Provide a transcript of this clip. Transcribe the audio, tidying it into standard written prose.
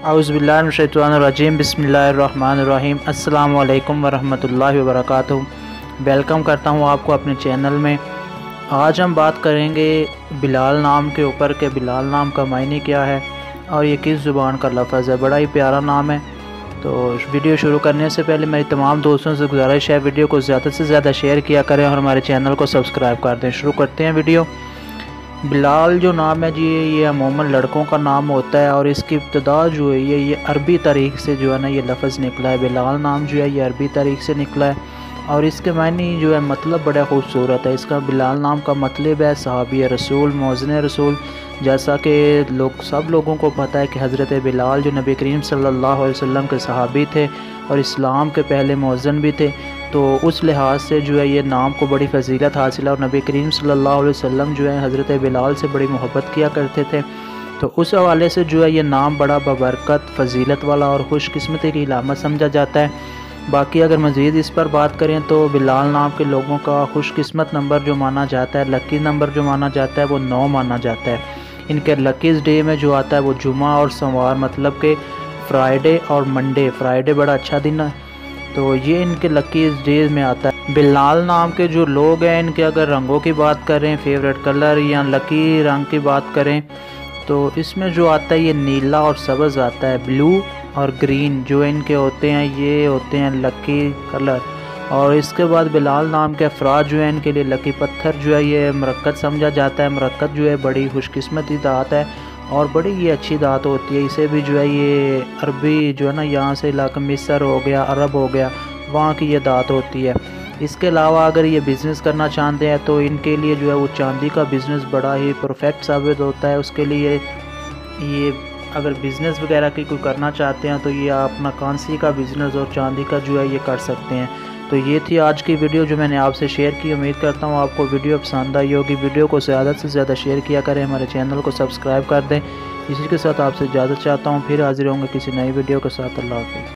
औज़ुबिल्लाहिमिनश्शैतानिर्रजीम बिस्मिल्लाहिर्रहमानिर्रहीम अस्सलामु अलैकुम वरहमतुल्लाहि वबरकातुहू। वेलकम करता हूँ आपको अपने चैनल में। आज हम बात करेंगे बिलाल नाम के ऊपर कि बिलाल नाम का मायने क्या है और ये किस ज़ुबान का लफ्ज़ है। बड़ा ही प्यारा नाम है। तो वीडियो शुरू करने से पहले मेरी तमाम दोस्तों से गुजारिश है वीडियो को ज़्यादा से ज़्यादा शेयर किया करें और हमारे चैनल को सब्सक्राइब कर दें। शुरू करते हैं वीडियो। बिलाल जो नाम है जी ये अमूमन लड़कों का नाम होता है और इसकी इब्तिदा जो है ये अरबी तारीख से जो है ना ये लफ्ज़ निकला है। बिलाल नाम जो है ये अरबी तारीख से निकला है और इसके मायने जो है मतलब बड़ा खूबसूरत है। इसका बिलाल नाम का मतलब है सहाबी रसूल, मौज़िन रसूल। जैसा कि सब लोगों को पता है कि हज़रत बिलाल जो नबी करीम सल्लल्लाहु अलैहि वसल्लम के सहाबी थे और इस्लाम के पहले मौज़िन भी थे, तो उस लिहाज से जो है ये नाम को बड़ी फजीलत हासिल है और नबी करीम सल्लल्लाहु अलैहि वसल्लम जो है हज़रत बिलाल से बड़ी मोहब्बत किया करते थे। तो उस हवाले से जो है ये नाम बड़ा बबरकत, फजीलत वाला और खुशकिस्मती की इलामत समझा जाता है। बाकी अगर मज़ीद इस पर बात करें तो बिलाल नाम के लोगों का खुशकिस्मत नंबर जो माना जाता है, लकी नंबर जो माना जाता है वो 9 माना जाता है। इनके लकीज़ डे में जो आता है वो जुमा और सोमवार, मतलब कि फ्राइडे और मंडे। फ्राइडे बड़ा अच्छा दिन है तो ये इनके लकी डेज में आता है। बिलाल नाम के जो लोग हैं इनके अगर रंगों की बात करें, फेवरेट कलर या लकी रंग की बात करें तो इसमें जो आता है ये नीला और सब्ज़ आता है। ब्लू और ग्रीन जो इनके होते हैं ये होते हैं लकी कलर। और इसके बाद बिलाल नाम के अफराद जो है इनके लिए लकी पत्थर जो है ये मरकत समझा जाता है। मरकत जो है बड़ी खुशकिस्मती दात है और बड़ी ये अच्छी दात होती है। इसे भी जो है ये अरबी जो है ना यहाँ से इलाका मिस्र हो गया, अरब हो गया, वहाँ की ये दात होती है। इसके अलावा अगर ये बिज़नेस करना चाहते हैं तो इनके लिए जो है वो चांदी का बिज़नेस बड़ा ही परफेक्ट साबित होता है। उसके लिए ये अगर बिज़नेस वगैरह की कोई करना चाहते हैं तो ये अपना कांसी का बिज़नेस और चांदी का जो है ये कर सकते हैं। तो ये थी आज की वीडियो जो मैंने आपसे शेयर की। उम्मीद करता हूँ आपको वीडियो पसंद आई होगी। वीडियो को ज़्यादा से ज़्यादा शेयर किया करें, हमारे चैनल को सब्सक्राइब कर दें। इसी के साथ आपसे इजाज़त चाहता हूँ, फिर हाजिर होंगे किसी नई वीडियो के साथ। अल्लाह हाफ़िज़।